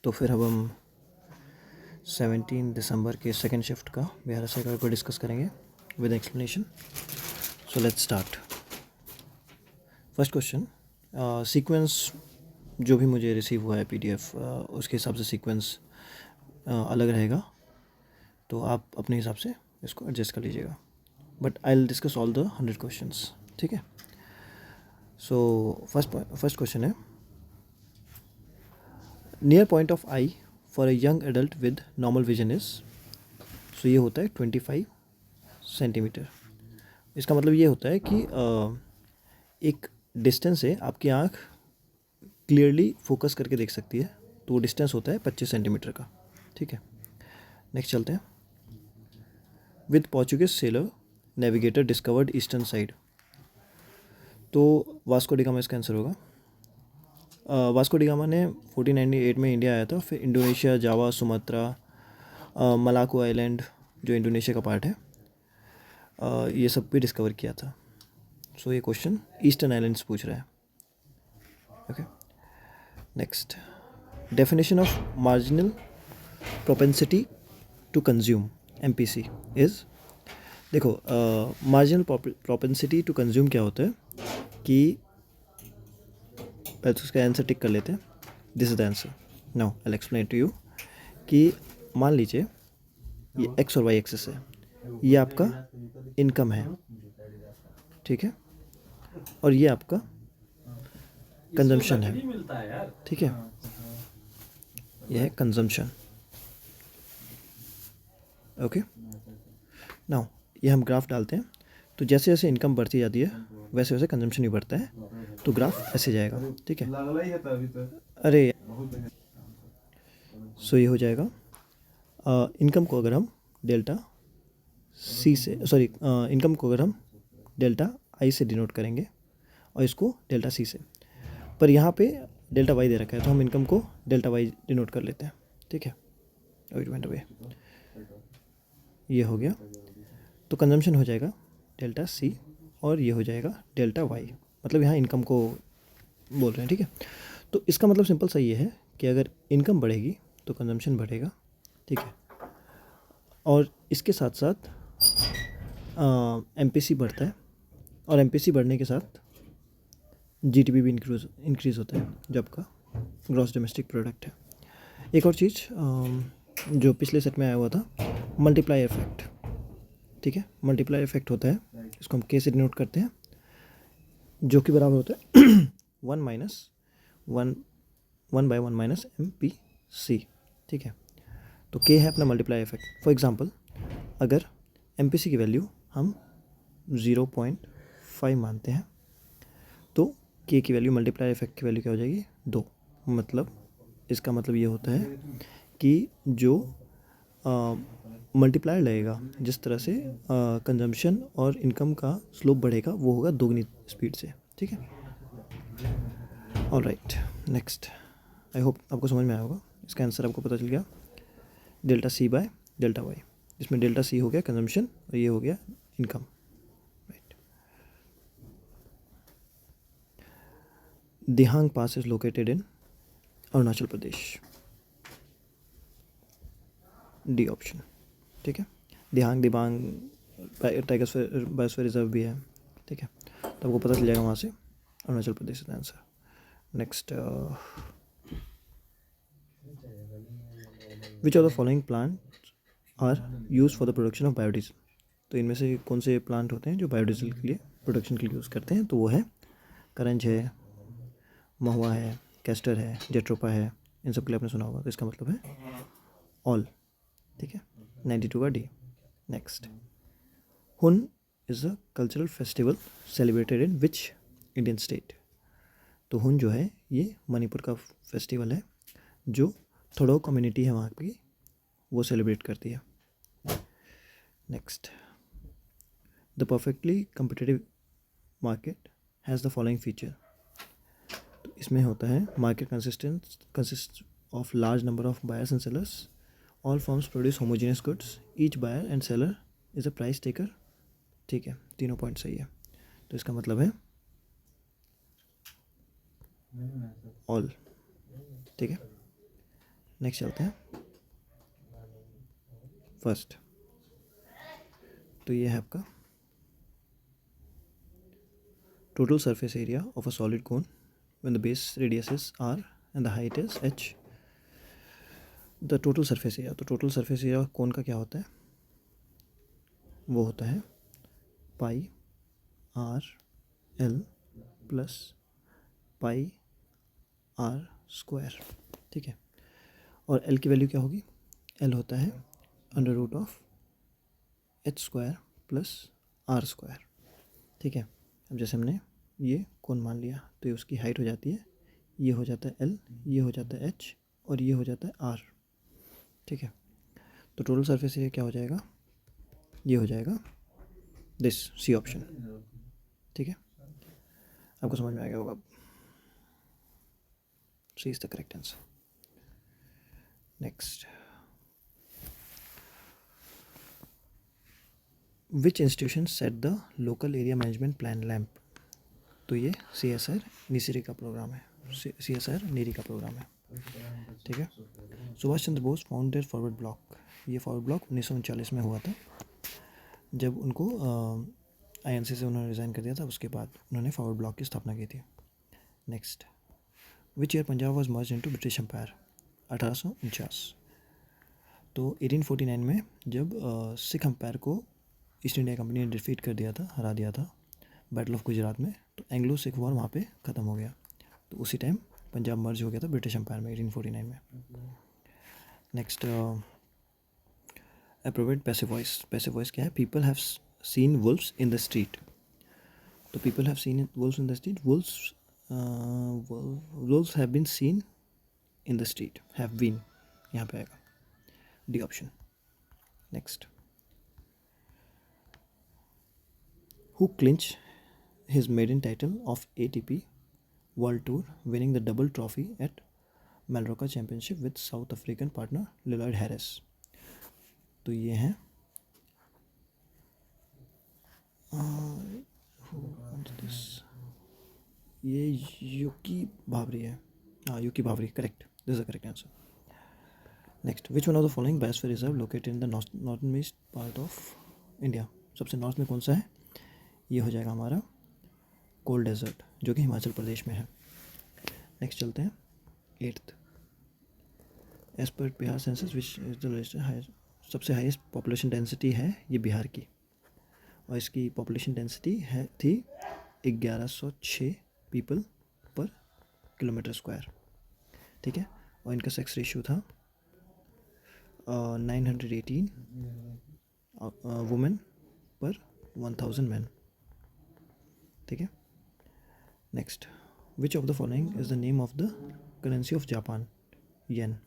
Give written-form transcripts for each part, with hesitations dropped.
तो फिर अब हम 17 दिसंबर के सेकेंड शिफ्ट का बिहार सरकार को डिस्कस करेंगे with explanation. So let's start. First question, sequence जो भी मुझे रिसीव हुआ है पीडीएफ, उसके हिसाब से सीक्वेंस अलग रहेगा, तो आप अपने हिसाब से इसको एडजस्ट कर लीजिएगा. But I will discuss all the 100 questions. ठीक है. सो फर्स्ट क्वेश्चन है, near point of eye for a young adult with normal vision is. So ये होता है 25 सेंटीमीटर. इसका मतलब ये होता है कि एक डिस्टेंस से आपकी आँख क्लियरली फोकस करके देख सकती है, तो वो डिस्टेंस होता है 25 सेंटीमीटर का. ठीक है. नेक्स्ट चलते हैं. With Portuguese seller navigator discovered eastern side. तो वास्को डी गामा इसका आंसर होगा. वास्को डी गामा ने 1498 में इंडिया आया था. फिर इंडोनेशिया, जावा, सुमात्रा, मलाको आइलैंड जो इंडोनेशिया का पार्ट है, ये सब भी डिस्कवर किया था. सो ये क्वेश्चन ईस्टर्न आइलैंड्स पूछ रहा है. Okay. Next, definition of marginal propensity to consume MPC is. देखो, मार्जिनल प्रोपेंसिटी टू कंज्यूम क्या होता है कि पहले तो उसका आंसर टिक कर लेते हैं. This is the answer. Now I will explain to you कि मान लीजिए ये एक्स और वाई एक्सिस है, ये आपका इनकम है. ठीक है. और ये आपका कंजम्पशन है. ठीक है. ये है कंजम्पशन. ओके. नाउ ये हम ग्राफ डालते हैं, तो जैसे जैसे इनकम बढ़ती जाती है वैसे वैसे कंजम्पशन भी बढ़ता है, तो ग्राफ ऐसे जाएगा. ठीक है. अरे सो ये हो जाएगा. इनकम को अगर हम डेल्टा सी से, सॉरी, इनकम को अगर हम डेल्टा आई से डिनोट करेंगे और इसको डेल्टा सी से, पर यहाँ पे डेल्टा वाई दे रखा है तो हम इनकम को डेल्टा वाई डिनोट कर लेते हैं. ठीक है. ये हो गया. तो कंजम्पशन हो जाएगा डेल्टा सी और ये हो जाएगा डेल्टा वाई. मतलब यहाँ इनकम को बोल रहे हैं. ठीक है. तो इसका मतलब सिंपल सा ये है कि अगर इनकम बढ़ेगी तो कंजम्पशन बढ़ेगा. ठीक है. और इसके साथ साथ MPC बढ़ता है, और MPC बढ़ने के साथ GDP भी इंक्रीज़ होता है, जो आपका ग्रॉस डोमेस्टिक प्रोडक्ट है. एक और चीज़ जो पिछले सेट में आया हुआ था, मल्टीप्लाई इफेक्ट. ठीक है. मल्टीप्लाई इफेक्ट होता है, इसको हम K से डिनोट करते हैं, जो कि बराबर होता है 1 - 1 MPC. ठीक है. तो K है अपना मल्टीप्लाई इफेक्ट. फॉर एग्जांपल, अगर MPC की वैल्यू हम 0.5 मानते हैं, तो K की वैल्यू मल्टीप्लाई इफेक्ट की वैल्यू क्या हो जाएगी, 2. मतलब इसका मतलब ये होता है कि जो मल्टीप्लायर लगेगा, जिस तरह से कंजम्पशन और इनकम का स्लोप बढ़ेगा, वो होगा दोगुनी स्पीड से. ठीक है. ऑलराइट. नेक्स्ट, आई होप आपको समझ में आया होगा. इसका आंसर आपको पता चल गया, delta C by delta Y, जिसमें डेल्टा सी हो गया कंजम्पशन और ये हो गया income. Right. Dihang pass is located in Arunachal Pradesh. D option. ठीक है. Dihang, Dibang, tiger biosphere reserve भी है. ठीक है. तो आपको पता चल जाएगा वहाँ से अरुणाचल प्रदेश का answer. Next, which of the following plant are use for the production of biodiesel. तो इनमें से कौन से प्लांट होते हैं जो बायोडीजल के लिए प्रोडक्शन के लिए यूज़ करते हैं. तो वो है करंज है, महुआ है, कैस्टर है, जेट्रोपा है. इन सब के लिए आपने सुना होगा, तो इसका मतलब है ऑल. ठीक है. 92 का डी. नेक्स्ट, हुन is a cultural festival celebrated in which Indian state. तो हुन जो है ये मणिपुर का फेस्टिवल है, जो थोड़ो कम्युनिटी है वहाँ की, वो सेलिब्रेट करती है. Next, the perfectly competitive market has the following feature. तो इसमें होता है market consist of large number of buyers and sellers. All firms produce homogeneous goods. Each buyer and seller is a price taker. ठीक है. तीनों point सही है. तो इसका मतलब है ऑल. ठीक है. नेक्स्ट चलते हैं फर्स्ट। तो ये है आपका total surface area of a solid cone when the base radius is r and the height is h। The total surface area, तो टोटल सरफेस एरिया कोन का क्या होता है, वो होता है पाई r l plus pi r square. ठीक है, और l की वैल्यू क्या होगी, l होता है under root of h square plus r square. ठीक है, अब जैसे हमने ये कोण मान लिया तो ये उसकी हाइट हो जाती है, ये हो जाता है l, ये हो जाता है h और ये हो जाता है r। ठीक है, तो टोटल सरफेस एरिया क्या हो जाएगा, ये हो जाएगा दिस सी ऑप्शन। ठीक है, आपको समझ में आ गया होगा, C is the correct answer. Next, which institution set the local area management plan lamp. तो ये CSR नीरी का प्रोग्राम है, CSR नीरी का प्रोग्राम है। ठीक है, Subhash Chandra Bose founded forward block. ये फॉरवर्ड ब्लॉक 1939 में हुआ था, जब उनको INC से उन्होंने रिज़ाइन कर दिया था, उसके बाद उन्होंने फॉरवर्ड ब्लॉक की स्थापना की थी। Next, which year Punjab was merge into British empire. 1849। तो 1849 में जब सिख एम्पायर को ईस्ट इंडिया कंपनी ने डिफीट कर दिया था, हरा दिया था बैटल ऑफ गुजरात में, तो एंग्लो सिख वॉर वहाँ पे ख़त्म हो गया। तो उसी टाइम पंजाब मर्ज हो गया था ब्रिटिश एम्पायर में 1849 में। Next, approved passive voice. Passive voice क्या है, people have seen wolves in the street. तो people have seen wolves in the street, wolves have been seen in the street, have been यहाँ पे आएगा D option. Next, who clinched his maiden title of ATP World Tour, winning the double trophy at Mallorca Championship with South African partner Lloyd Harris। तो ये हैं ये यूकी भावरी है, हाँ यूकी भावरी, correct, this is the correct answer. Next, which one of the following biosphere reserve located in the northern east part of India. सबसे north में कौन सा है, ये हो जाएगा हमारा कोल डेजर्ट, जो कि हिमाचल प्रदेश में है। नेक्स्ट चलते हैं 8th, as per Bihar census which is the list, सबसे हाईएस्ट पॉपुलेशन डेंसिटी है ये बिहार की, और इसकी पॉपुलेशन डेंसिटी है थी 1106 पीपल पर किलोमीटर स्क्वायर। ठीक है, और इनका सेक्स रेशियो था 918 वुमेन पर 1000 मैन। ठीक है, next, which of the following is the name of the currency of Japan, yen.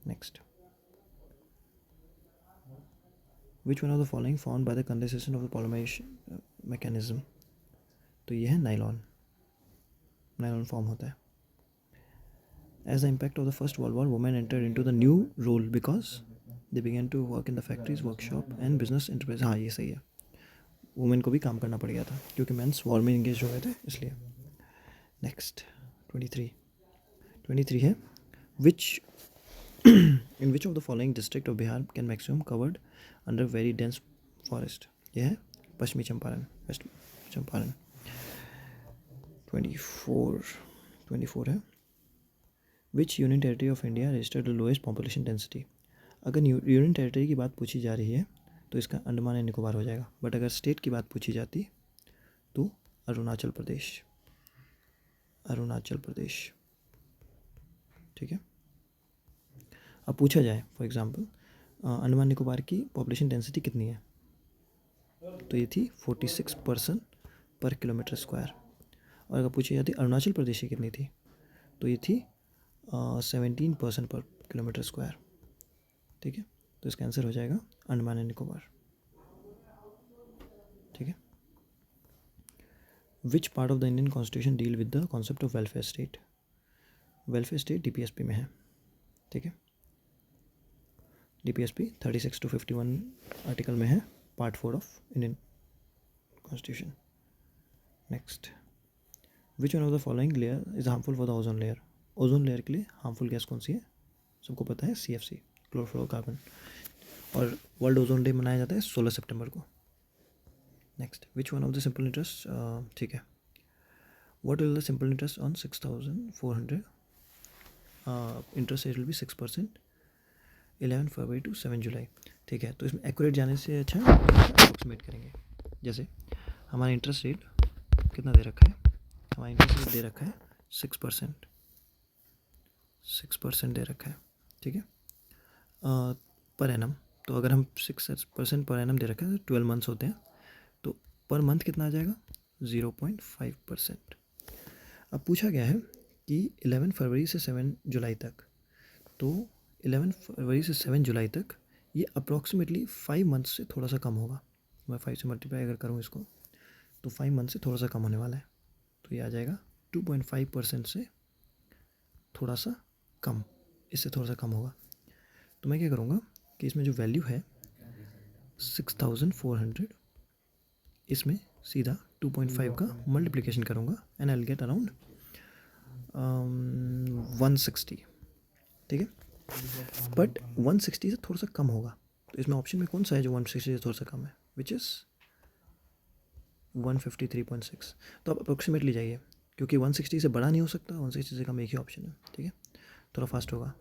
Next, which one of the following found by the condensation of the polymerization mechanism. तो ये है nylon, nylon form होता है। As the impact of the first world war, women entered into the new role because they began to work in the factories, workshop and business enterprise. हाँ, ये सही है, women को भी काम करना पड़ गया था क्योंकि मेंस वॉर में इंगेज हो गए थे, इसलिए। नेक्स्ट 23 है, which in which of the following district of Bihar can maximum covered under very dense forest. यह है पश्चिमी चंपारण, वेस्ट चंपारण। 24 है, which union territory of India registered the lowest population density. अगर यूनियन टेरिटरी की बात पूछी जा रही है तो इसका अंडमान एंड निकोबार हो जाएगा, बट अगर स्टेट की बात पूछी जाती तो अरुणाचल प्रदेश, अरुणाचल प्रदेश। ठीक है, अब पूछा जाए फॉर एग्जांपल अंडमान निकोबार की पॉपुलेशन डेंसिटी कितनी है, तो ये थी 46 पर्सन पर किलोमीटर स्क्वायर। और अगर पूछी जाती अरुणाचल प्रदेश की कितनी थी, तो ये थी 17 पर्सन पर किलोमीटर स्क्वायर। ठीक है, तो इसका आंसर हो जाएगा अंडमान एंड निकोबार। ठीक है, विच part of the Indian constitution deal with the concept of welfare state. Welfare state DPSP में है। ठीक है, DPSP 36 to 51 आर्टिकल में है, part 4 of Indian constitution. Next, which one of the following layer is harmful for the ozone layer. Ozone layer के लिए harmful gas कौन सी है, सबको पता है, CFC, क्लोरोफ्लोरोकार्बन। और वर्ल्ड ओजोन डे मनाया जाता है 16 सितंबर को। Next, which one of the simple interest, ठीक है, what will the simple interest on 6400, interest rate will be 6%, 11 फरवरी टू 7 जुलाई। ठीक है, तो इसमें एक्यूरेट जाने से अच्छा अप्रोक्सीमेट करेंगे। जैसे हमारा इंटरेस्ट रेट कितना दे रखा है, हमारा इंटरेस्ट रेट दे रखा है 6%, 6% दे रखा है, ठीक है, पर एनम। तो अगर हम 6% पर एनम दे रखा है तो 12 मंथ्स होते हैं, तो पर मंथ कितना आ जाएगा, 0.5%। अब पूछा गया है कि 11 फरवरी से 7 जुलाई तक, तो 11 फरवरी से 7 जुलाई तक ये अप्रॉक्सीमेटली 5 मंथ से थोड़ा सा कम होगा। मैं 5 से मल्टीप्लाई अगर करूँ इसको तो 5 मंथ से थोड़ा सा कम होने वाला है, तो ये आ जाएगा 2.5% से थोड़ा सा कम, इससे थोड़ा सा कम होगा। तो मैं क्या करूँगा कि इसमें जो वैल्यू है 6400, इसमें सीधा 2.5 का मल्टीप्लिकेशन करूँगा and I will get around 160, ठीक है। बट 160 से थोड़ा सा कम होगा, तो इसमें ऑप्शन में कौन सा है जो 160 से थोड़ा सा कम है, विच इज़ 153.6। तो आप अप्रोक्सीमेटली जाइए, क्योंकि 160 से बड़ा नहीं हो सकता, 160 से कम एक ही ऑप्शन है, ठीक है, थोड़ा फास्ट होगा।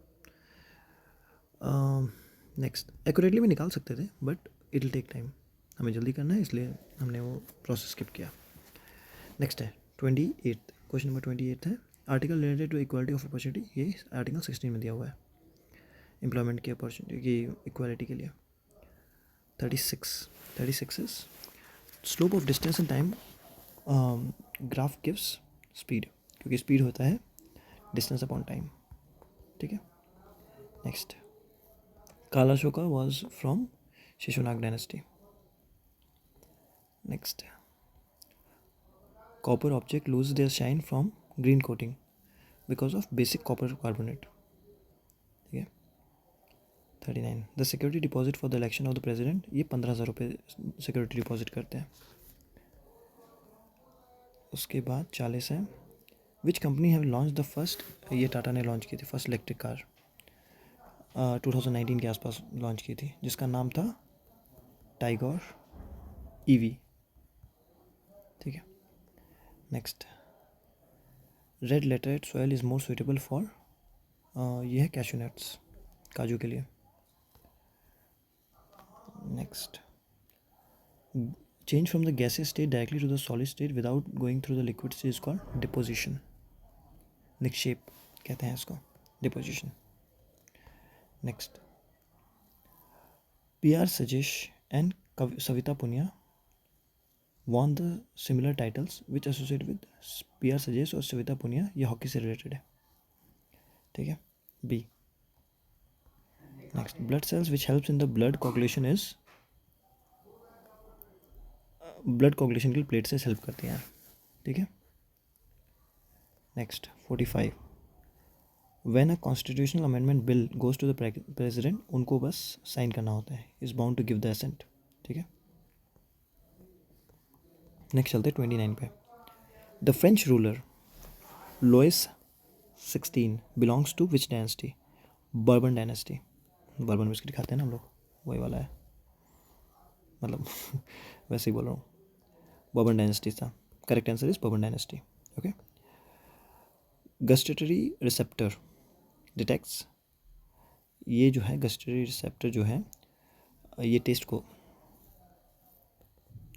नेक्स्ट, एक्यूरेटली भी निकाल सकते थे but it will take time, हमें जल्दी करना है इसलिए हमने वो प्रोसेस स्किप किया। नेक्स्ट है 28, क्वेश्चन नंबर 28 है, article related to equality of opportunity, ये आर्टिकल 16 में दिया हुआ है, एम्प्लॉयमेंट की अपॉर्चुनिटी की इक्वालिटी के लिए। 36 is slope of distance and time graph gives speed, क्योंकि स्पीड होता है डिस्टेंस अपॉन टाइम, ठीक है। Next, Kalashoka was from Shishunaga dynasty. Next, copper object lose their shine from green coating because of basic copper carbonate, ठीक है। 39, the security deposit for the election of the president, ये 15,000 रुपये security deposit करते हैं। उसके बाद 40 है, which company have launch the first, ये टाटा ने लॉन्च की थी फर्स्ट इलेक्ट्रिक कार 2019 के आसपास लॉन्च की थी, जिसका नाम था टाइगर EV, ठीक है। Next, red laterite soil is more suitable for, ये है कैशू नट्स, काजू के लिए। Next, change from the gaseous state directly to the solid state without going through the liquid state is called deposition, निक्षेप कहते हैं इसको, deposition. Next, PR Sajesh and Savita Punia won the similar titles which associate with PR Sajesh और सविता पुनिया, ये hockey से related है, ठीक है, B। Next, blood cells which helps in the blood coagulation is, blood coagulation के लिए plate से help करती हैं, ठीक है। Next 45, when a constitutional amendment bill goes to the president, उनको बस साइन करना होता है, is bound to give the assent, ठीक है। नेक्स्ट चलते 29 पे, the French ruler Louis 16 belongs to which dynasty, Bourbon dynasty, Bourbon biscuit खाते हैं ना हम लोग, वही वाला है, मतलब वैसे ही बोल रहा हूँ, बर्बन डायनेस्टी था, correct answer is bourbon dynasty, okay. Gustatory receptor detects, ये जो है गस्टेटरी रिसेप्टर जो है ये टेस्ट को,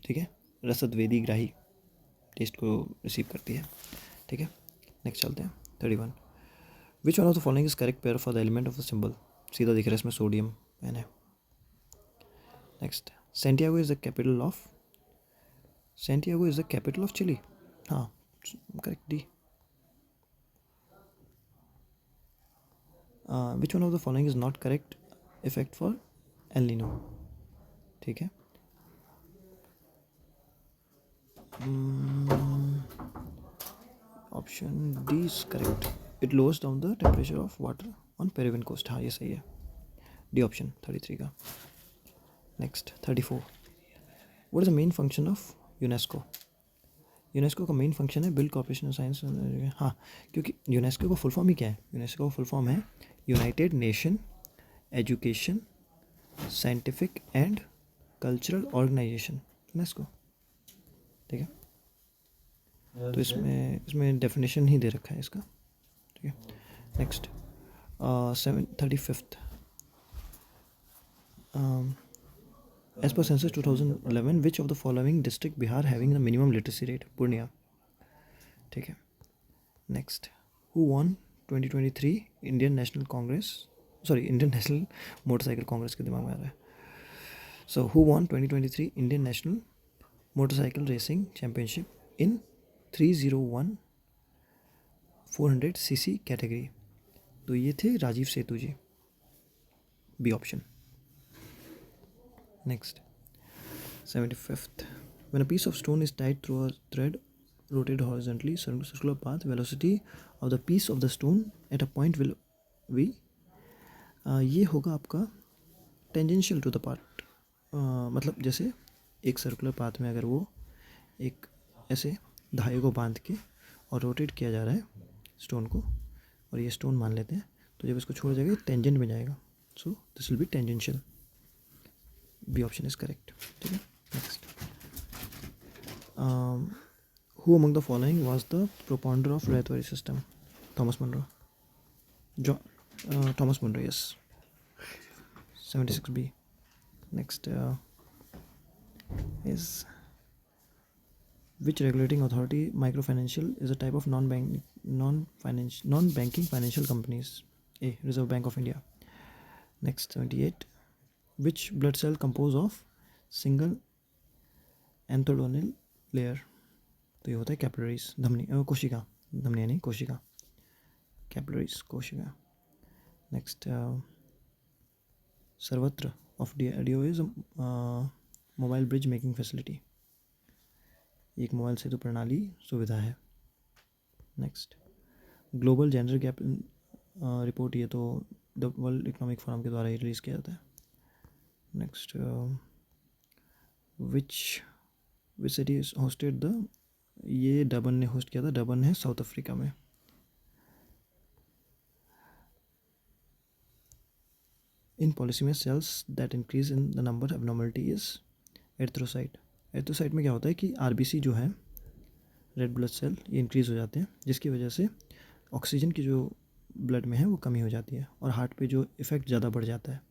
ठीक है, रसद वेदी ग्राही टेस्ट को रिसीव करती है, ठीक है। नेक्स्ट चलते हैं 31, which one of the following is correct pair for the element of the symbol, सीधा दिख रहा है इसमें सोडियम एन है। Next, Santiago is the capital of, Santiago is the capital of Chile, हाँ correct D. Which one of the following is not correct effect for El Nino, ठीक है। Option D is correct, it lowers down the temperature of water on Peruvian coast, हाँ ये सही है, D option 33 का। Next 34, what is the main function of UNESCO, UNESCO का main function है build corporation of science, हाँ क्योंकि UNESCO का फुल फॉर्म ही क्या है? यूनेस्को का फुल फॉर्म है united nation education scientific and cultural organisation, UNESCO. ठीक है, तो इसमें डेफिनेशन ही दे रखा है इसका। ठीक है, next 35th, as per census 2011 which of the following district Bihar having the minimum literacy rate? पूर्णिया। ठीक है, next who won 2023 Indian National Congress, sorry Indian National Motorcycle Congress के दिमाग में आ रहा है। So who won 2023 Indian National Motorcycle Racing Championship in 301 400 CC category? तो ये थे Rajiv Setu ji, B option. Next 75th, when a piece of stone is tied through a thread rotated horizontally circular path, velocity of the piece of the stone at a point will be ये होगा आपका tangential to the part. मतलब जैसे एक circular path में अगर वो एक ऐसे धागे को बांध के और रोटेट किया जा रहा है स्टोन को, और ये स्टोन मान लेते हैं, तो जब इसको छोड़ जाएगा टेंजेंट में जाएगा, so this will be tangential. B option is correct. ठीक है, next who among the following was the propounder of ryotwari system? Thomas Munro. Thomas Munro, yes. 76B. Next is which regulating authority microfinancial is a type of non-banking financial companies? A. Reserve Bank of India. Next 78, which blood cell composed of single endothelial layer? तो ये होता है capillaries, धमनी, कोशिका, धमनियाँ नहीं कोशिका, capillaries कोशिका। Next सर्वत्र of DRDO is mobile bridge making facility, एक मोबाइल सेतु प्रणाली सुविधा है। Next global gender gap report, ये तो द वर्ल्ड इकोनॉमिक फोरम के द्वारा ही रिलीज़ किया जाता है। Next which city hosted the, ये डबन ने होस्ट किया था, डबन है साउथ अफ्रीका में। इन पॉलिसी में cells that increase in the number abnormality is erythrocytosis. Erythrocytosis में क्या होता है कि आरबीसी जो है रेड ब्लड सेल, ये इंक्रीज़ हो जाते हैं, जिसकी वजह से ऑक्सीजन की जो ब्लड में है वो कमी हो जाती है और हार्ट पे जो इफ़ेक्ट ज़्यादा बढ़ जाता है,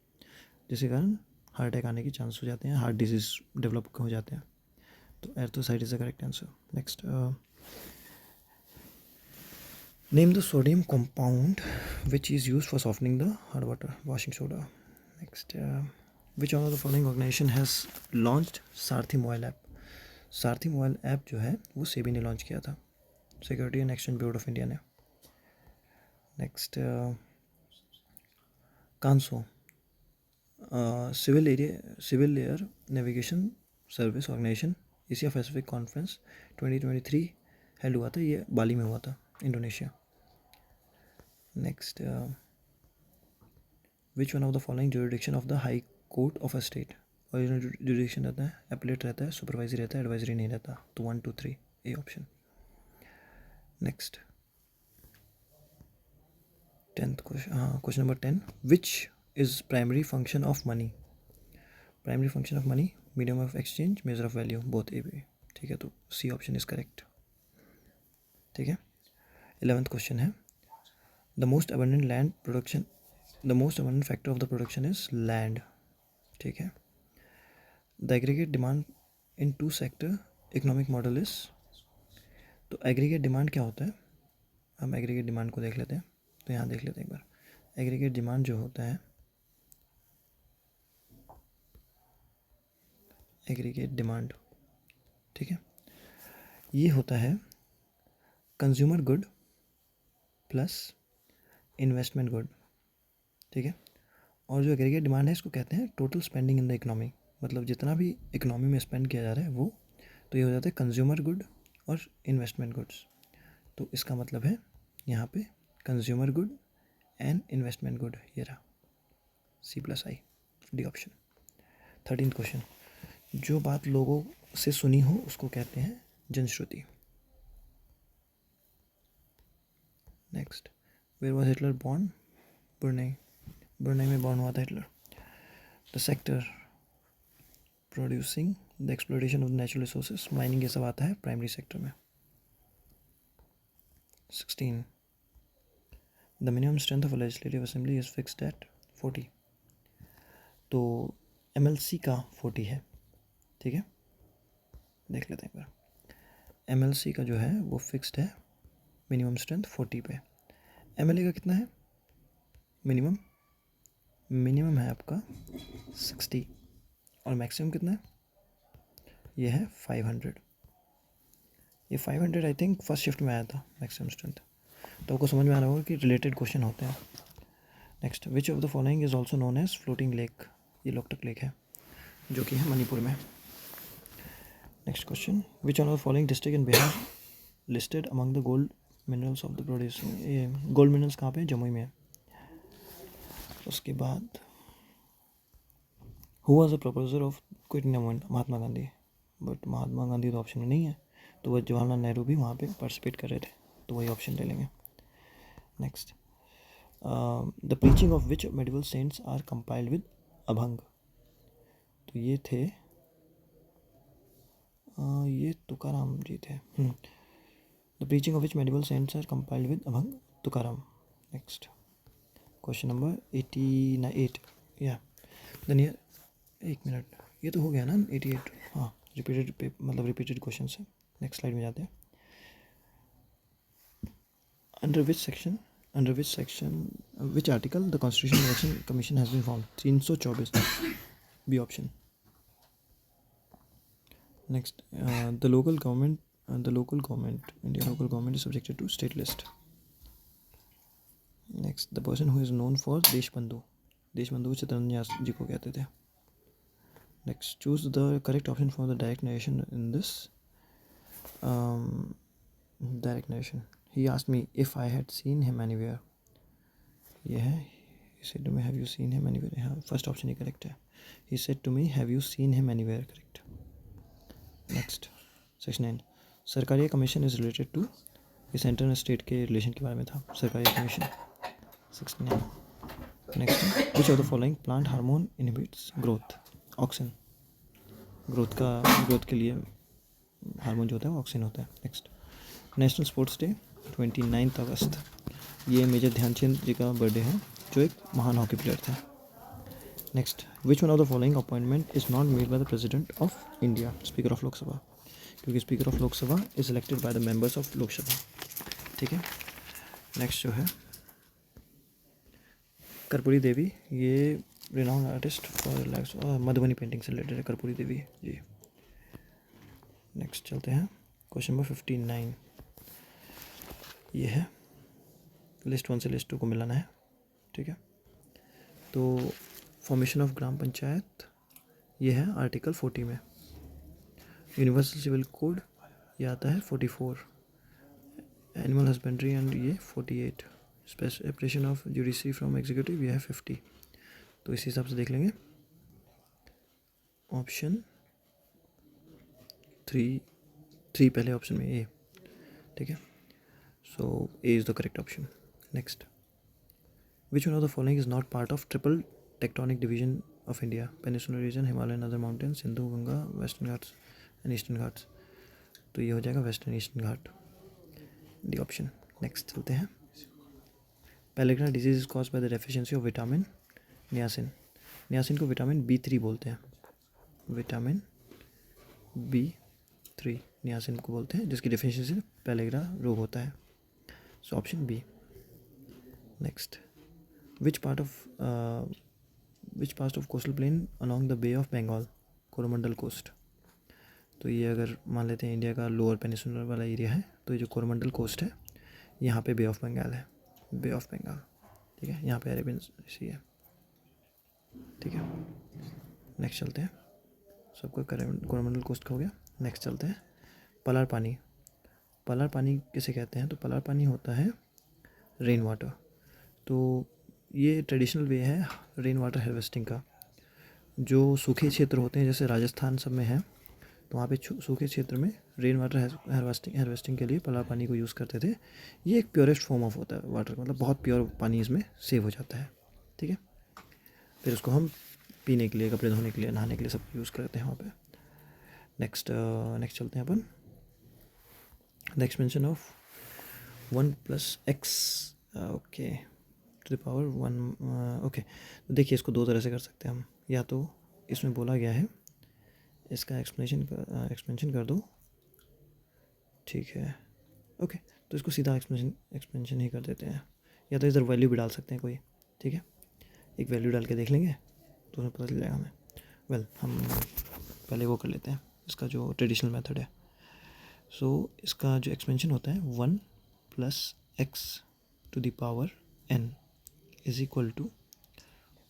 जिसके कारण हार्ट अटैक आने के चांस हो जाते हैं, हार्ट डिजीज़ डेवलप हो जाते हैं। तो erythrocytosis is the correct answer. Next name the sodium compound which is use for softening the hard water washing soda. Next which of the following organisation has launched Sarathi mobile app? Sarathi mobile app जो है वो SEBI ने launch किया था, security and exchange bureau of India ने। Next CANSO civil air navigation service organisation Asia Pacific conference 2023 held हुआ था, ये बाली में हुआ था, Indonesia. Next which one of the following jurisdiction of the high court of a state? Original jurisdiction रहता है, appellate रहता है, सुपरवाइजरी रहता है, एडवाइजरी नहीं रहता, तो 1 2 3 A option. Next 10th question, हाँ question number 10, which is primary function of money? Primary function of money medium of exchange, measure of value, both A B. ठीक है, तो सी ऑप्शन इज करेक्ट। ठीक है, 11th question है the most abundant land production, the most abundant factor of the production is land. ठीक है, the aggregate demand in two sector economic model is, तो aggregate demand क्या होता है? हम एग्रीगेट डिमांड को देख लेते हैं, तो यहाँ देख लेते हैं एक बार। एग्रीगेट डिमांड जो होता है, एग्रीगेट डिमांड, ठीक है, ये होता है consumer good plus investment good. ठीक है, और जो एग्रीगेट डिमांड है इसको कहते हैं total spending in the economy, मतलब जितना भी इकोनॉमी में स्पेंड किया जा रहा है वो, तो ये हो जाता है कंज्यूमर गुड और इन्वेस्टमेंट गुड्स। तो इसका मतलब है यहाँ पे consumer good and investment good, ये रहा C+I, D option. 13th question, जो बात लोगों से सुनी हो उसको कहते हैं जनश्रुति। Next, where was Hitler born? Brunei, Brunei में बॉर्न हुआ था Hitler. The sector producing the exploration of natural resources, mining ये सब आता है प्राइमरी सेक्टर में। 16, the minimum strength of a legislative assembly is fixed at 40। तो MLC का 40 है, ठीक है, देख लेते हैं एक बार। MLC का जो है वो फिक्स्ड है, मिनिमम स्ट्रेंथ 40 पे। MLA का कितना है मिनिमम? मिनिमम है आपका 60 और मैक्सिमम कितना है? ये है 500। ये 500 आई थिंक फर्स्ट शिफ्ट में आया था मैक्सिमम स्ट्रेंथ, तो आपको समझ में आ रहा होगा कि रिलेटेड क्वेश्चन होते हैं। Next, which of the following is also known as floating lake? ये लोकटक लेक है जो कि है मणिपुर में। Next question, which of the following district in Bihar listed among the gold minerals of the produce? ये गोल्ड मिनरल्स कहाँ पे है? जमुई में है। उसके बाद who was the proposer of quit India movement? Mahatma Gandhi, but Mahatma Gandhi तो ऑप्शन में नहीं है, तो वह जवाहरलाल नेहरू भी वहाँ पे पार्टिसिपेट कर रहे थे, तो वही ऑप्शन ले लेंगे। Next, the preaching of which medieval saints are compiled with abhang? तो ये थे ये तुकाराम जी थे। The preaching of which medieval saints are compiled with abhang? Tukaram. Next, question number 88 या द नियर, एक मिनट, ये तो हो गया ना 88। हाँ, रिपीटेड मतलब रिपीटेड क्वेश्चन है। नेक्स्ट स्लाइड में जाते हैं। Under which section which article the constitution election commission has been formed? 324 B option. Next, the local government India local government is subjected to state list. Next, the person who is known for Deshbandhu Chittaranjan ji को कहते थे। Next, choose the correct option for the direct narration in this direct narration. He asked me if I had seen him anywhere. ये है, he said to me, have you seen him anywhere? हाँ, first option ही correct है। He said to me, have you seen him anywhere? Correct. Next, section 9, सरकारी commission is related to, ये centre और state के relation के बारे में था, सरकारी commission. 69। Next, which of the following plant hormone inhibits growth? Auxin, growth के लिए हार्मोन जो होता है वो ऑक्सिन होता है। नेक्स्ट, नेशनल स्पोर्ट्स डे 29 अगस्त, ये मेजर ध्यानचंद जी का बर्थडे है जो एक महान हॉकी प्लेयर थे। Next, which one of the following appointment is not made by the president of India? Speaker of Lok Sabha, क्योंकि speaker of Lok Sabha is elected by the members of Lok Sabha, ठीक है। नेक्स्ट जो है कर्पूरी देवी, ये renowned artist for lives Madhubani painting से related है कर्पूरी देवी जी। Next चलते हैं, क्वेश्चन नंबर 59, ये है लिस्ट 1 से लिस्ट 2 को मिलाना है, ठीक है। तो फॉर्मेशन ऑफ ग्राम पंचायत ये है आर्टिकल 40 में। यूनिवर्सल सिविल कोड ये आता है 44। एनिमल हस्बेंड्री एंड ये 48। Separation of judiciary from executive ये है 50। तो इस हिसाब से देख लेंगे ऑप्शन 3 पहले ऑप्शन में ए, ठीक है। So A is the correct option. Next, which one of the following is not part of triple tectonic division of India? Peninsular region, Himalayan other mountain, Sindhu Ganga, Western Ghats and Eastern Ghats. तो ये हो जाएगा western eastern ghat, D option. Next चलते हैं, pellagra disease is cause by the deficiency of vitamin niacin. Niacin को vitamin B3 बोलते हैं, vitamin B3 niacin को बोलते हैं, जिसकी डेफिशिएंसी से पेलेग्रिना रोग होता है। So option B. Next, which part of coastal plain along the bay of Bengal? Coromandel coast. तो ये अगर मान लेते हैं इंडिया का लोअर पेनिसुलर वाला एरिया है, तो ये जो कोरोमंडल कोस्ट है यहाँ पे बे ऑफ बंगाल है, बे ऑफ बंगाल, ठीक है। यहाँ पे अरेबियन सी है, ठीक है। नेक्स्ट चलते हैं, सबको कोरोमंडल कोस्ट का हो गया। नेक्स्ट चलते हैं, पलार पानी। पलार पानी किसे कहते हैं? तो पलार पानी होता है रेन वाटर। तो ये ट्रेडिशनल वे है रेन वाटर हार्वेस्टिंग का। जो सूखे क्षेत्र होते हैं जैसे राजस्थान सब में है, तो वहाँ पे सूखे क्षेत्र में रेन वाटर हार्वेस्टिंग के लिए पला पानी को यूज़ करते थे। ये एक प्योरेस्ट फॉर्म ऑफ होता है वाटर का, मतलब बहुत प्योर पानी इसमें सेव हो जाता है, ठीक है। फिर उसको हम पीने के लिए, कपड़े धोने के लिए, नहाने के लिए सब यूज़ करते हैं वहाँ पे। नेक्स्ट चलते हैं अपन। The expansion of 1+x okay to the power 1 okay. तो देखिए इसको दो तरह से कर सकते हैं हम, या तो इसमें बोला गया है इसका एक्सपेंशन कर दो, ठीक है ओके। तो इसको सीधा एक्सपेंशन ही कर देते हैं, या तो इधर वैल्यू भी डाल सकते हैं कोई, ठीक है। एक वैल्यू डाल के देख लेंगे तो उसमें पता चल जाएगा हमें। वेल हम पहले वो कर लेते हैं, इसका जो ट्रेडिशनल मेथड है। सो इसका जो एक्सपेंशन होता है 1+x to the power n is equal to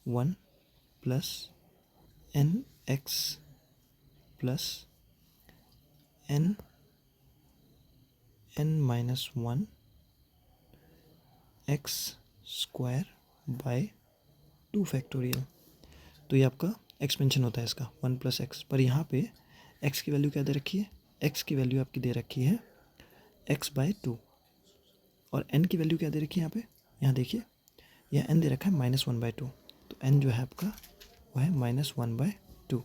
1+nx plus n minus 1 x square by 2 factorial. तो ये आपका एक्सपेंशन होता है इसका 1+x। पर यहाँ पे x की वैल्यू क्या दे रखी है? x की वैल्यू आपकी दे रखी है x/2 और n की वैल्यू क्या दे रखी है यहाँ पे? यहाँ देखिए यह n दे रखा है -1/2। तो n जो है आपका वो है -1/2।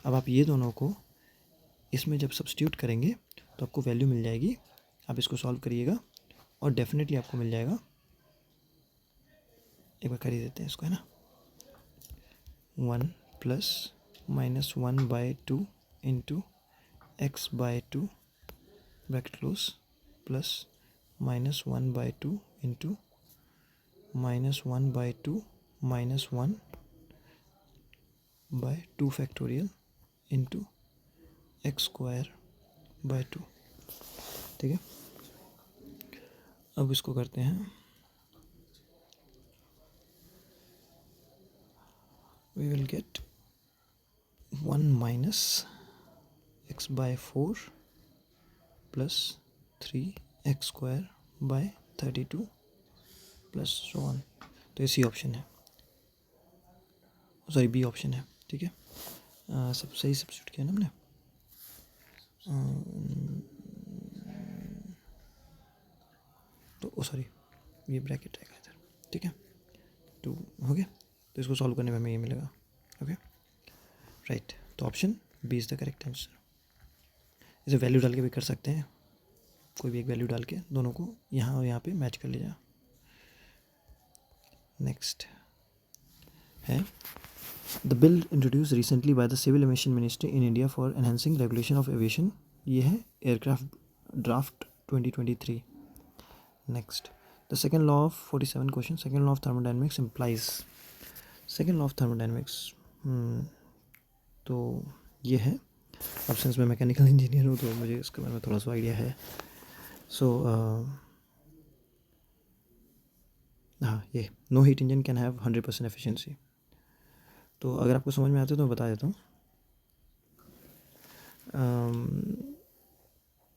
अब आप ये दोनों को इसमें जब सब्स्टिट्यूट करेंगे तो आपको वैल्यू मिल जाएगी। आप इसको सॉल्व करिएगा और डेफिनेटली आपको मिल जाएगा। एक बार कर ही देते हैं इसको, है ना। 1 + -1/2 into x/2 bracket close plus -1/2 into -1/2 -1/2 factorial into x²/2, ठीक है। अब इसको करते हैं, we will get 1 - x/4 plus 3x² / 32 + so on। तो ये सी ऑप्शन है, सॉरी बी ऑप्शन है, ठीक है। सब सही सब्स्टिट्यूट किया ना हमने। तो सॉरी ये ब्रैकेट रहेगा इधर, ठीक है। तो हो गया, तो इसको सॉल्व करने में हमें ये मिलेगा, ओके राइट। तो option B is the correct answer. इसे वैल्यू डाल के भी कर सकते हैं, कोई भी एक वैल्यू डाल के दोनों को यहाँ और यहाँ पे मैच कर लीजिए। नेक्स्ट है the bill introduce recently by the civil aviation ministry in India for enhancing regulation of aviation. ये है aircraft draft 2023। Next the second law of 47 question, second law of thermodynamics implies. Second law of thermodynamics, तो ये है, अब since मैं mechanical engineer हूँ तो मुझे इसके बारे में थोड़ा सा आइडिया है। सो हाँ, ये no heat engine can have 100% efficiency. तो अगर आपको समझ में आते तो मैं बता देता हूँ।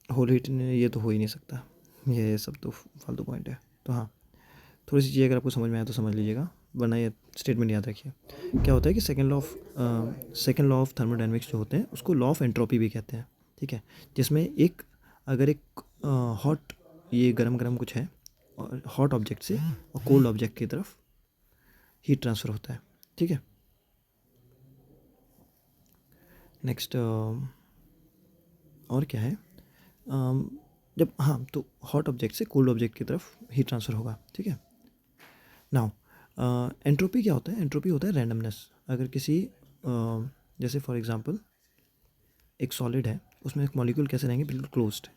होल हीट ये तो हो ही नहीं सकता, ये सब तो फालतू पॉइंट है। तो हाँ, थोड़ी सी चीज़ अगर आपको समझ में आए तो समझ लीजिएगा, वरना ये स्टेटमेंट याद रखिए। क्या होता है कि सेकेंड लॉ ऑफ थर्मोडायनेमिक्स जो होते हैं उसको लॉ ऑफ एंट्रोपी भी कहते हैं, ठीक है। जिसमें अगर एक हॉट, ये गरम कुछ है और हॉट ऑब्जेक्ट से और कोल्ड ऑब्जेक्ट की तरफ हीट ट्रांसफ़र होता है, ठीक है। नेक्स्ट और क्या है, जब हाँ, तो हॉट ऑब्जेक्ट से कोल्ड ऑब्जेक्ट की तरफ हीट ट्रांसफ़र होगा, ठीक है। नाउ एंट्रोपी क्या होता है? एंट्रोपी होता है रैंडमनेस। अगर किसी जैसे फॉर एग्जांपल एक सॉलिड है, उसमें एक मॉलिक्यूल कैसे रहेंगे, बिल्कुल क्लोज्ड,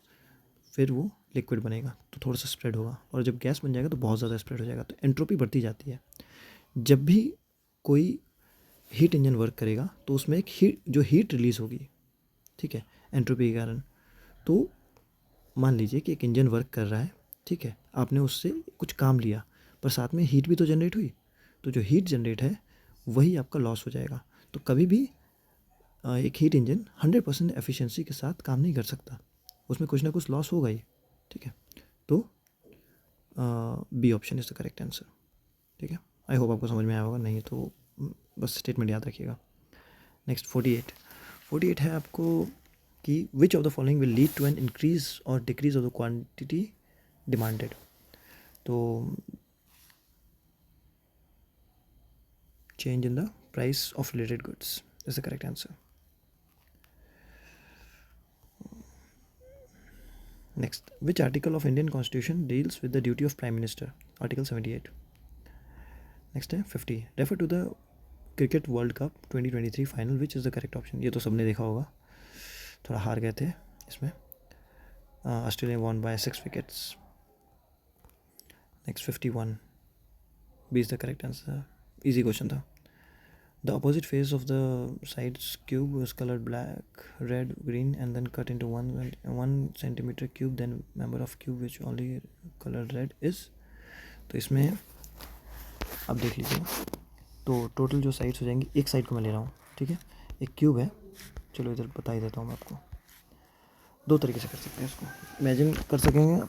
फिर वो लिक्विड बनेगा तो थोड़ा सा स्प्रेड होगा, और जब गैस बन जाएगा तो बहुत ज़्यादा स्प्रेड हो जाएगा। तो एंट्रोपी बढ़ती जाती है। जब भी कोई हीट इंजन वर्क करेगा तो उसमें एक हीट रिलीज़ होगी, ठीक है, एंट्रोपी के कारण। तो मान लीजिए कि एक इंजन वर्क कर रहा है, ठीक है, आपने उससे कुछ काम लिया पर साथ में हीट भी तो जनरेट हुई, तो जो हीट जनरेट है वही आपका लॉस हो जाएगा। तो कभी भी एक हीट इंजन 100% एफिशिएंसी के साथ काम नहीं कर सकता, उसमें कुछ ना कुछ लॉस होगा ही, ठीक है। तो B option is the correct answer, ठीक है। आई होप आपको समझ में आया होगा, नहीं तो बस स्टेटमेंट याद रखिएगा। नेक्स्ट 48 है आपको कि which of the following will lead to an increase और decrease of the quantity demanded. तो change in the price of related goods is the correct answer. Next, which article of Indian Constitution deals with the duty of Prime Minister? Article 78. Next है 50. Refer to the Cricket World Cup 2023 final. Which is the correct option? ये तो सबने देखा होगा, थोड़ा हार गए थे इसमें. Australia won by 6 wickets. Next 51. B is the correct answer. Easy question था. The opposite face of the side's cube was colored black, red, green, and then cut into 1 centimeter cube. Then member of cube which only colored red is. तो इसमें अब देख लीजिए. तो total जो sides हो जाएंगी, एक साइड को मैं ले रहा हूँ, ठीक है. एक क्यूब है, चलो इधर बता ही देता हूँ मैं आपको. दो तरीके से कर सकते हैं इसको. इमेजिन कर सकेंगे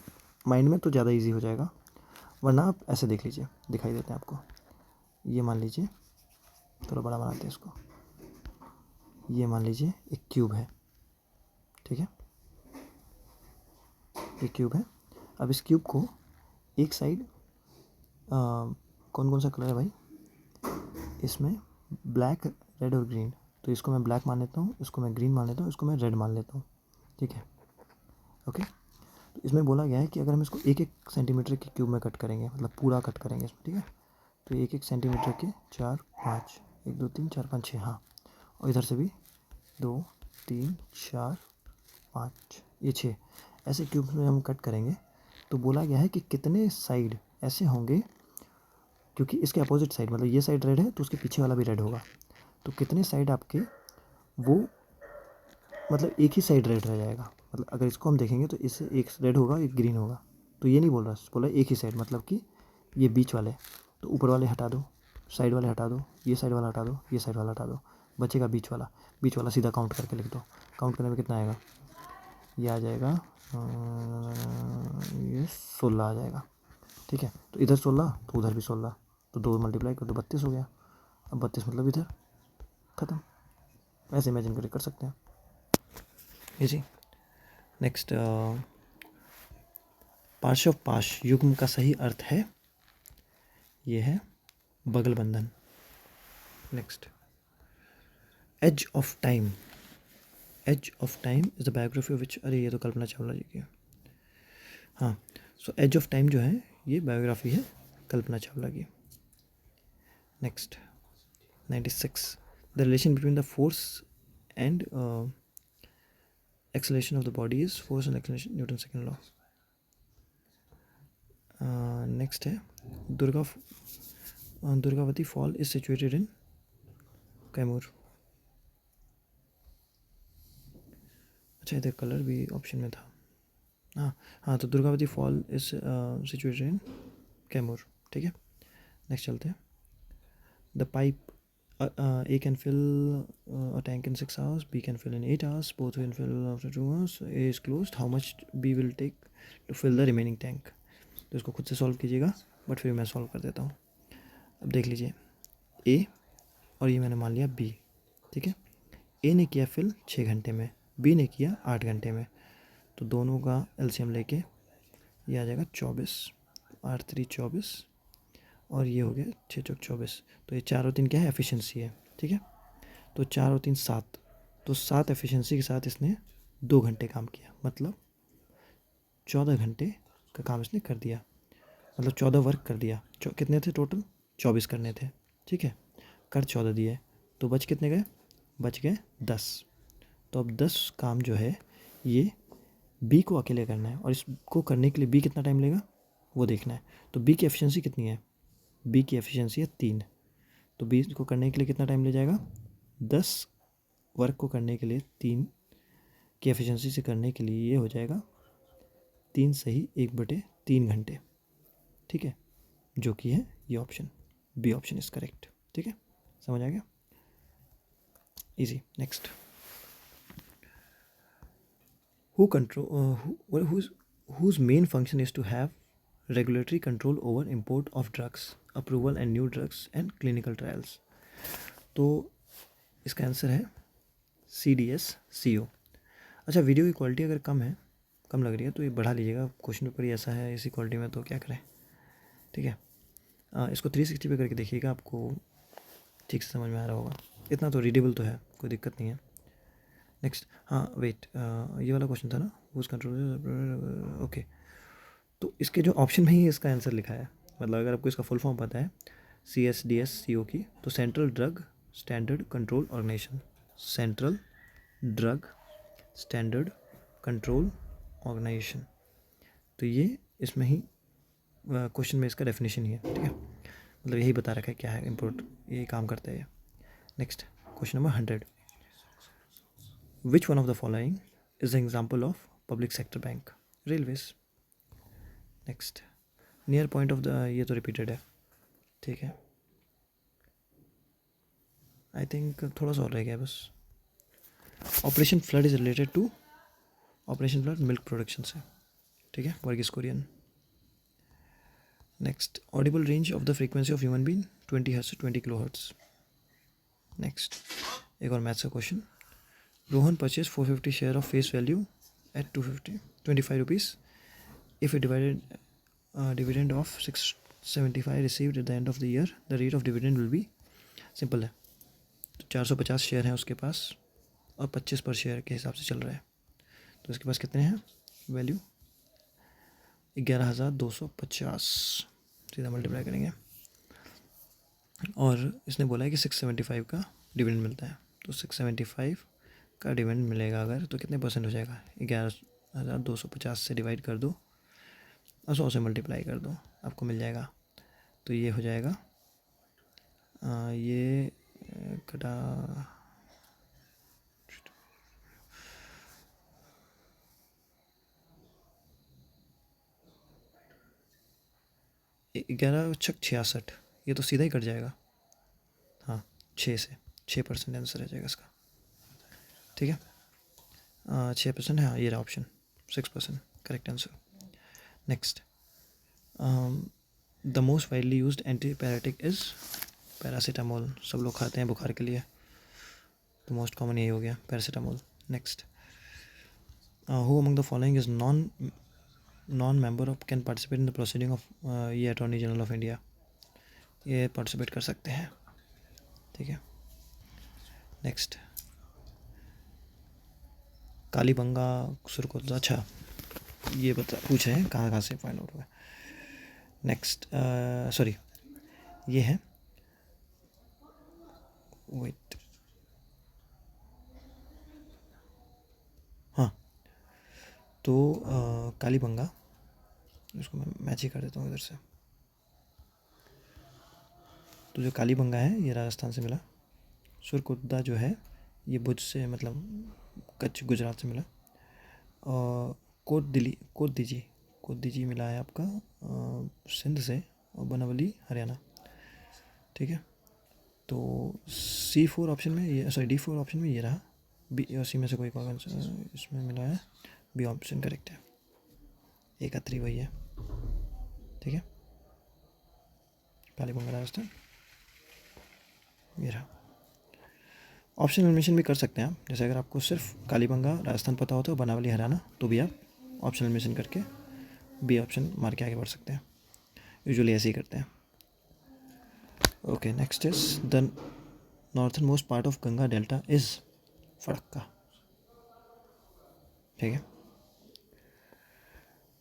माइंड में तो ज़्यादा इजी हो जाएगा, वरना आप ऐसे देख लीजिए, दिखाई देते हैं आपको. ये मान लीजिए, थोड़ा बड़ा बनाते हैं इसको. ये मान लीजिए एक क्यूब है, ठीक है. एक क्यूब है. अब इस क्यूब को एक साइड कौन कौन सा कलर है भाई इसमें? ब्लैक, रेड और ग्रीन. तो इसको मैं ब्लैक मान लेता हूँ, इसको मैं ग्रीन मान लेता हूँ, इसको मैं रेड मान लेता हूँ, ठीक है. ओके. तो इसमें बोला गया है कि अगर हम इसको 1-1 सेंटीमीटर के क्यूब में कट करेंगे, मतलब पूरा कट करेंगे इसमें, ठीक है. तो 1-1 सेंटीमीटर के 4, 5, 1, 2, 3, 4, 5, 6, हाँ. और इधर से भी 2, 3, 4, 5, ये 6 ऐसे क्यूब में हम कट करेंगे. तो बोला गया है कि कितने साइड ऐसे होंगे, क्योंकि इसके अपोजिट साइड, मतलब ये साइड रेड है तो उसके पीछे वाला भी रेड होगा. तो कितने साइड आपके वो, मतलब एक ही साइड रेड रह जाएगा. मतलब अगर इसको हम देखेंगे तो इससे एक रेड होगा, एक ग्रीन होगा. तो ये नहीं बोल रहा, बोला एक ही साइड, मतलब कि ये बीच वाले. तो ऊपर वाले हटा दो, साइड वाले हटा दो, ये साइड वाला हटा दो, ये साइड वाला हटा दो, बचेगा बीच वाला. बीच वाला सीधा काउंट करके लिख दो. काउंट करने में कितना आएगा? ये आ जाएगा, ये 16 आ जाएगा, ठीक है. तो इधर 16 तो उधर भी 16, तो 2 मल्टीप्लाई कर दो, 32 हो गया. अब 32 मतलब इधर ख़त्म. ऐसे इमेजिन करके कर सकते हैं. इजी. नेक्स्ट, पाश ऑफ पाश युग्म का सही अर्थ है, ये है बगल बंधन. Next, age of time. Age of time is the biography of which, अरे ये तो कल्पना चावला जी की है. हाँ, सो एज ऑफ टाइम जो है ये बायोग्राफी है कल्पना चावला की. Next 96. The relation between the force and acceleration of the body is force and acceleration, Newton second law. Next है Durgavati fall is situated in Kaimur. अच्छा, इधर कलर भी ऑप्शन में था. हाँ, तो Durgavati fall is situated in Kaimur, ठीक है. नेक्स्ट चलते हैं. The pipe A can fill a tank in 6 hours, B can fill in 8 hours, both will fill after 2 hours. A is closed. How much B will take to fill the remaining tank? तो इसको खुद से solve कीजिएगा, but फिर मैं solve कर देता हूँ. अब देख लीजिए, A और ये मैंने मान लिया B, ठीक है. A ने किया फिल 6 घंटे में, B ने किया 8 घंटे में. तो दोनों का एलसीएम लेके ये आ जाएगा 24, 8 3 24, और ये हो गया 6 चौक 24. तो ये 4 और 3 क्या है? एफिशिएंसी है, ठीक है. तो 4 और 3 7, तो 7 एफिशिएंसी के साथ इसने 2 घंटे काम किया, मतलब 14 घंटे का काम इसने कर दिया, मतलब 14 वर्क कर दिया. कितने थे टोटल? 24 करने थे, ठीक है. कर 14 दिए, तो बच कितने गए? बच गए 10. तो अब 10 काम जो है ये बी को अकेले करना है, और इसको करने के लिए बी कितना टाइम लेगा वो देखना है. तो बी की एफिशिएंसी कितनी है? बी की एफिशिएंसी है 3. तो बी को करने के लिए कितना टाइम ले जाएगा? 10 वर्क को करने के लिए 3 की एफिशिएंसी से करने के लिए ये हो जाएगा 3 सही 1/3 घंटे, ठीक है. जो कि है ये option, B option is correct, ठीक है. समझ आ गया? Easy. Next, whose main function is to have regulatory control over import of drugs, approval and new drugs and clinical trials. तो इसका आंसर है CDSCO. अच्छा, वीडियो की क्वालिटी अगर कम लग रही है तो ये बढ़ा लीजिएगा, क्वेश्चन पेपर ही ऐसा है इसी क्वालिटी में, तो क्या करें, ठीक है। इसको 360 पे करके देखिएगा, आपको ठीक से समझ में आ रहा होगा, इतना तो रीडेबल तो है, कोई दिक्कत नहीं है। नेक्स्ट, हाँ वेट, ये वाला क्वेश्चन था ना, वोज कंट्रोल, ओके। तो इसके जो ऑप्शन में ही इसका आंसर लिखा है, मतलब अगर आपको इसका फुल फॉर्म पता है CSDS-CO की, तो central drug standard control organisation, central drug standard control organisation, तो ये इसमें ही क्वेश्चन में इसका डेफिनेशन ही है, ठीक है, मतलब यही बता रखा है क्या है, इम्पोर्ट यही काम करता है ये। Next, question number 100, which one of the following is an example of public sector bank? Railways. Next, near point of the, ये तो रिपीटेड है, ठीक है, आई थिंक थोड़ा सा और रह गया बस। Operation flood is related to operation flood milk production से, ठीक है, Verghese Kurien. Next, audible range of the frequency of human being 20 hertz से 20 किलो हर्ट्ज। नेक्स्ट, एक और मैथ्स का question, Rohan purchase 450 share of face value at 25 rupees, if a dividend of 675 received at the end of the year, the rate of dividend will be, simple है, तो 450 share हैं उसके पास और 25 पर share के हिसाब से चल रहा है, तो इसके पास कितने हैं वैल्यू, 11,250, सीधा मल्टीप्लाई करेंगे, और इसने बोला है कि 675 का डिविडेंड मिलता है, तो 675 का डिविडेंड मिलेगा अगर, तो कितने परसेंट हो जाएगा, 11,250 से डिवाइड कर दो और 100 से मल्टीप्लाई कर दो, आपको मिल जाएगा, तो ये हो जाएगा, ये कटा 11×66, ये तो सीधा ही कट जाएगा, हाँ 6% आंसर आ जाएगा इसका, ठीक है, 6% है, हाँ ये रहा option, 6% correct answer. Next, the most widely used antipyretic is paracetamol, सब लोग खाते हैं बुखार के लिए, तो मोस्ट कॉमन यही हो गया paracetamol. Next, who among the following is non member of can participate in the proceeding of, ये अटॉर्नी जनरल ऑफ इंडिया, ये पार्टिसिपेट कर सकते हैं, ठीक है। नेक्स्ट, कालीबंगा सुरकोत्ता, अच्छा ये पूछे हैं कहाँ से फाइंड आउट हुआ है। नेक्स्ट, सॉरी ये है, वेट, हाँ, तो कालीबंगा, इसको मैं मैच ही कर देता हूँ इधर से, तो जो कालीबंगा है ये राजस्थान से मिला, सुरकोत्ता जो है ये भुज से, मतलब कच्छ गुजरात से मिला, और कोट दीजी मिला है आपका सिंध से, और बनावली हरियाणा, ठीक है, तो C4 ऑप्शन में ये, सॉरी D4 ऑप्शन में ये रहा, बी और सी में से कोई आंसर इसमें मिला है, बी ऑप्शन करेक्ट है, एकत्री वही है, ठीक है, कालीबंगा राजस्थान, ये रहा। ऑप्शन एलिमिनेशन भी कर सकते हैं आप, जैसे अगर आपको सिर्फ कालीबंगा राजस्थान पता होता है, बनावली हरियाणा, तो भी आप ऑप्शन एलिमिनेशन करके बी ऑप्शन मार के आगे बढ़ सकते हैं, यूजुअली ऐसे ही करते हैं। Okay, next is the northern most part of Ganga delta is Farakka, ठीक है।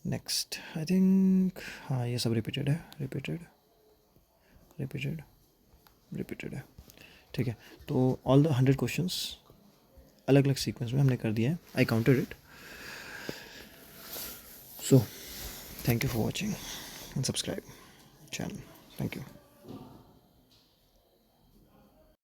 नेक्स्ट, आई थिंक हाँ ये सब रिपीटेड है, ठीक है, तो ऑल द 100 क्वेश्चंस अलग अलग सीक्वेंस में हमने कर दिया है, I counted it, so thank you for watching and subscribe channel, thank you.